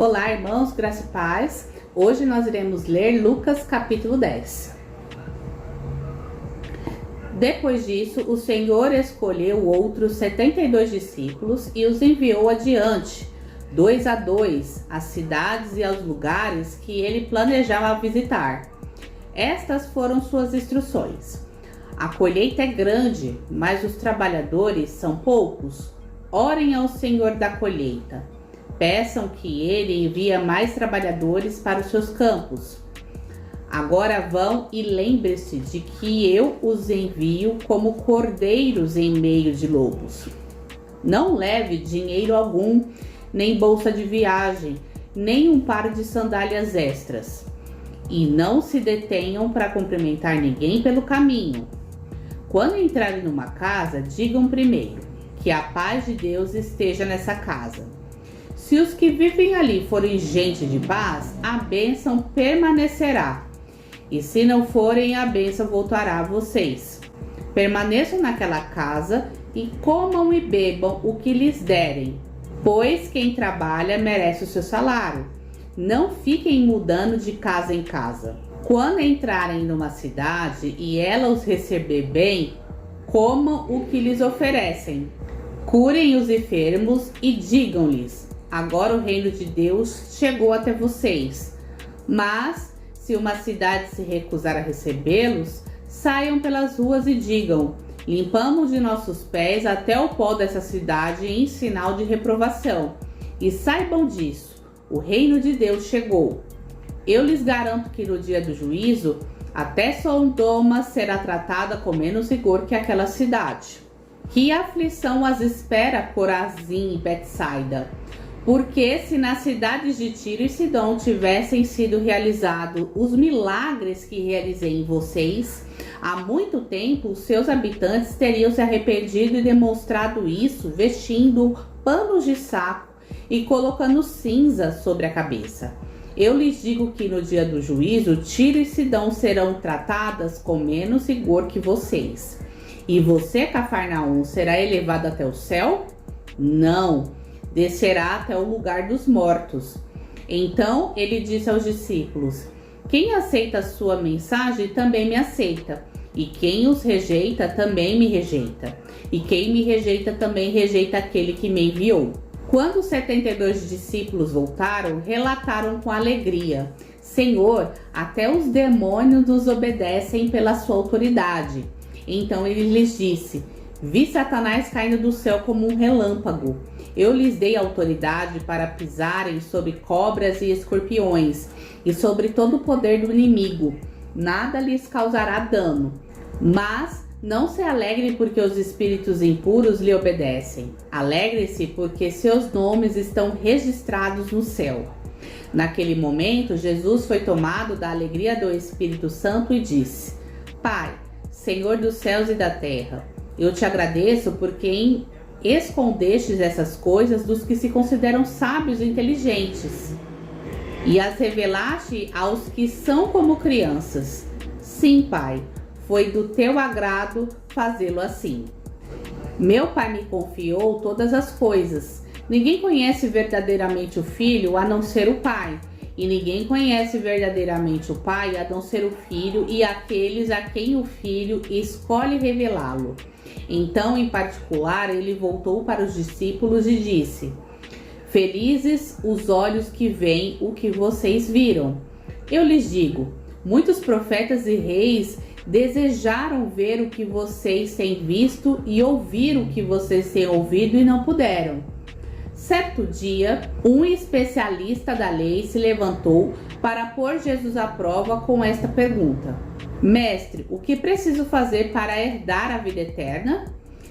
Olá, irmãos, graça e paz. Hoje nós iremos ler Lucas capítulo 10. Depois disso, o Senhor escolheu outros 72 discípulos e os enviou adiante, 2 a 2, às cidades e aos lugares que ele planejava visitar. Estas foram suas instruções. A colheita é grande, mas os trabalhadores são poucos. Orem ao Senhor da colheita. Peçam que ele envie mais trabalhadores para os seus campos. Agora vão e lembre-se de que eu os envio como cordeiros em meio de lobos. Não leve dinheiro algum, nem bolsa de viagem, nem um par de sandálias extras. E não se detenham para cumprimentar ninguém pelo caminho. Quando entrarem numa casa, digam primeiro que a paz de Deus esteja nessa casa. Se os que vivem ali forem gente de paz, a bênção permanecerá. E se não forem, a bênção voltará a vocês. Permaneçam naquela casa e comam e bebam o que lhes derem, pois quem trabalha merece o seu salário. Não fiquem mudando de casa em casa. Quando entrarem numa cidade e ela os receber bem, comam o que lhes oferecem. Curem os enfermos e digam-lhes: agora o reino de Deus chegou até vocês. Mas, se uma cidade se recusar a recebê-los, saiam pelas ruas e digam: limpamos de nossos pés até o pó dessa cidade em sinal de reprovação. E saibam disso, o reino de Deus chegou. Eu lhes garanto que no dia do juízo, até Sodoma será tratada com menos rigor que aquela cidade. Que aflição as espera, Corazim e Betsaida! Porque se nas cidades de Tiro e Sidom tivessem sido realizados os milagres que realizei em vocês, há muito tempo os seus habitantes teriam se arrependido e demonstrado isso vestindo panos de saco e colocando cinza sobre a cabeça. Eu lhes digo que no dia do juízo, Tiro e Sidom serão tratadas com menos rigor que vocês. E você, Cafarnaum, será elevado até o céu? Não, descerá até o lugar dos mortos. Então ele disse aos discípulos: quem aceita a sua mensagem também me aceita, e quem os rejeita também me rejeita, e quem me rejeita também rejeita aquele que me enviou. Quando os 72 discípulos voltaram, relataram com alegria: Senhor, até os demônios nos obedecem pela sua autoridade. Então ele lhes disse: vi Satanás caindo do céu como um relâmpago. Eu lhes dei autoridade para pisarem sobre cobras e escorpiões e sobre todo o poder do inimigo. Nada lhes causará dano. Mas não se alegre porque os espíritos impuros lhe obedecem. Alegre-se porque seus nomes estão registrados no céu. Naquele momento, Jesus foi tomado da alegria do Espírito Santo e disse: Pai, Senhor dos céus e da terra, eu te agradeço porque escondestes essas coisas dos que se consideram sábios e inteligentes e as revelaste aos que são como crianças. Sim, Pai, foi do teu agrado fazê-lo assim. Meu Pai me confiou todas as coisas. Ninguém conhece verdadeiramente o Filho a não ser o Pai, e ninguém conhece verdadeiramente o Pai a não ser o Filho e aqueles a quem o Filho escolhe revelá-lo. Então, em particular, ele voltou para os discípulos e disse: felizes os olhos que veem o que vocês viram. Eu lhes digo, muitos profetas e reis desejaram ver o que vocês têm visto e ouvir o que vocês têm ouvido e não puderam. Certo dia, um especialista da lei se levantou para pôr Jesus à prova com esta pergunta: Mestre, o que preciso fazer para herdar a vida eterna?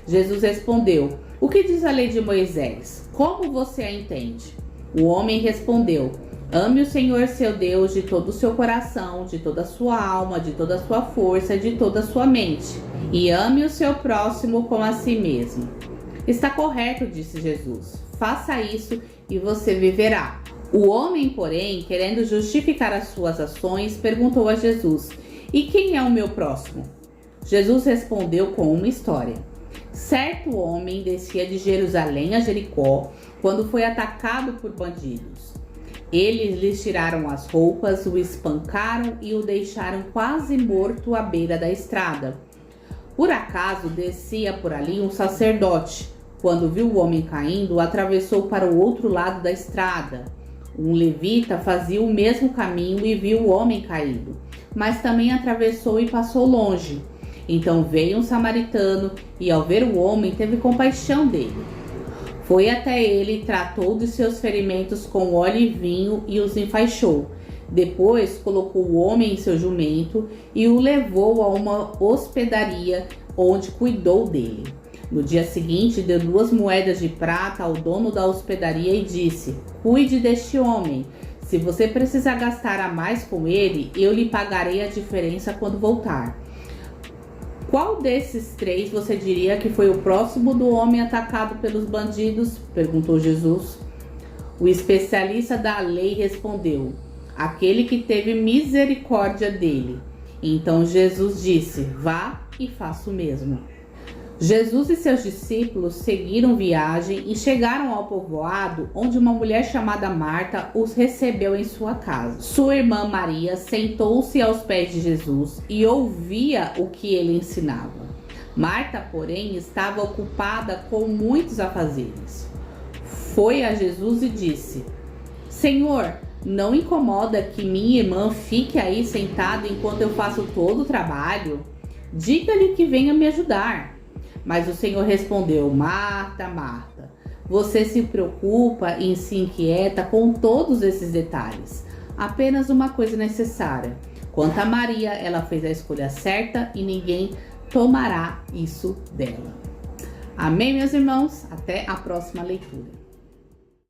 Jesus respondeu: o que diz a lei de Moisés? Como você a entende? O homem respondeu: ame o Senhor seu Deus de todo o seu coração, de toda a sua alma, de toda a sua força, de toda a sua mente, e ame o seu próximo como a si mesmo. Está correto, disse Jesus. Faça isso e você viverá. O homem, porém, querendo justificar as suas ações, perguntou a Jesus: e quem é o meu próximo? Jesus respondeu com uma história. Certo homem descia de Jerusalém a Jericó quando foi atacado por bandidos. Eles lhes tiraram as roupas, o espancaram e o deixaram quase morto à beira da estrada. Por acaso descia por ali um sacerdote. Quando viu o homem caindo, atravessou para o outro lado da estrada. Um levita fazia o mesmo caminho e viu o homem caído, mas também atravessou e passou longe. Então veio um samaritano e, ao ver o homem, teve compaixão dele. Foi até ele, tratou de seus ferimentos com óleo e vinho e os enfaixou. Depois colocou o homem em seu jumento e o levou a uma hospedaria, onde cuidou dele. No dia seguinte, deu 2 moedas de prata ao dono da hospedaria e disse: "Cuide deste homem. Se você precisar gastar a mais com ele, eu lhe pagarei a diferença quando voltar." "Qual desses 3 você diria que foi o próximo do homem atacado pelos bandidos?" perguntou Jesus. O especialista da lei respondeu: "Aquele que teve misericórdia dele." Então Jesus disse: "Vá e faça o mesmo." Jesus e seus discípulos seguiram viagem e chegaram ao povoado, onde uma mulher chamada Marta os recebeu em sua casa. Sua irmã Maria sentou-se aos pés de Jesus e ouvia o que ele ensinava. Marta, porém, estava ocupada com muitos afazeres. Foi a Jesus e disse: "Senhor, não incomoda que minha irmã fique aí sentada enquanto eu faço todo o trabalho? Diga-lhe que venha me ajudar." Mas o Senhor respondeu: "Marta, Marta, você se preocupa e se inquieta com todos esses detalhes. Apenas uma coisa necessária. Quanto a Maria, ela fez a escolha certa e ninguém tomará isso dela." Amém, meus irmãos? Até a próxima leitura.